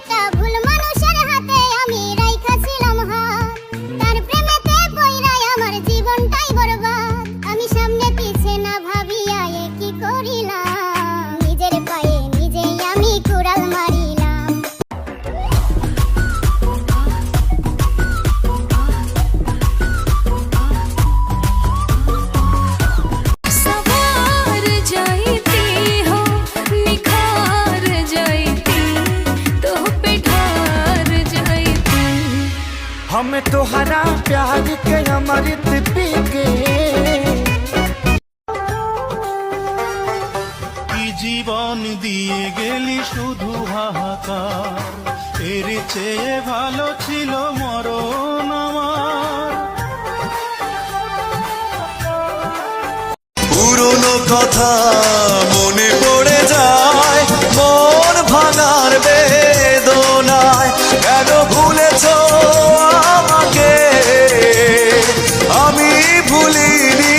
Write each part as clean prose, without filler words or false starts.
একটা ভুল মানুষের হাতে আমি রাইখা ছিলাম হাত, তার প্রেমেতে পইড়াই আমার জীবনটাই বরবাদ। আমি সামনে পিছে না ভাবিয়া কি করিলাম, নিজের পায়ে নিজেই আমি কুড়াল মারিলাম। सवार जाती हो निखार जाती तो पे ढार जाती। हमें तोहरा प्यार के अमृत पी के কি জীবন দিয়ে গেলি শুধু হাহাকার, এর চেয়ে ভালো ছিল মরণ আমার। পুরনো কথা মনে পড়ে যায়, মন ভাঙার বেদনায়। কেন ভুলেছ আমাকে, আমি ভুলিনি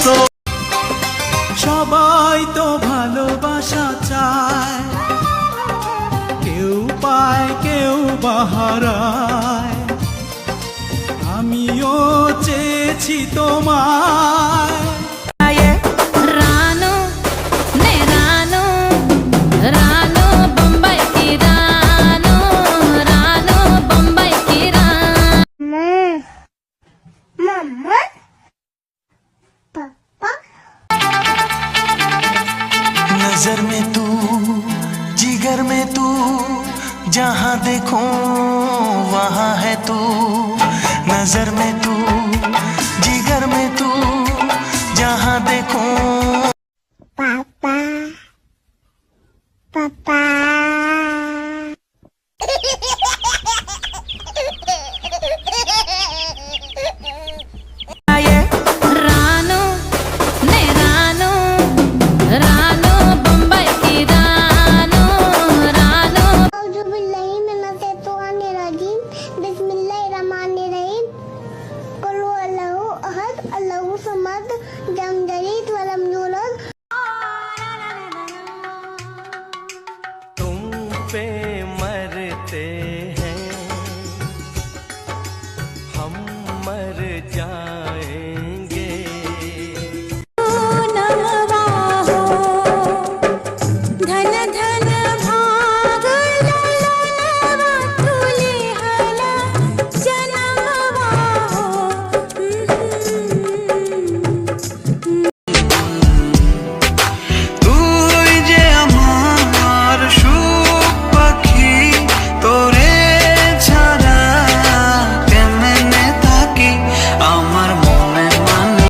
তো। সবাই তো ভালোবাসা চায়, কেউ পায় কেউ বাহারায়। আমিও চেয়েছি তোমায়। रानो ने रानो रानो बम्बई की रानो रानो बम्बई की रानो। मम्मा पापा नजर में तू, जिगर में तू, जहाँ देखो वहाँ है तू। नजर में तू, जिगर में तू, जहाँ देखो। पापा पापा रानो ने रानो रानो बम्बई की रानो रानो। औज़ु बिल्लाहि मिनश शैतानिर रजीम, बिस्मिल्लाहिर्रहमानिर्रहीम। कुल हुवल्लाहु अहद, अल्लाहु समद, लम यलिद व लम यूलद। तुम पे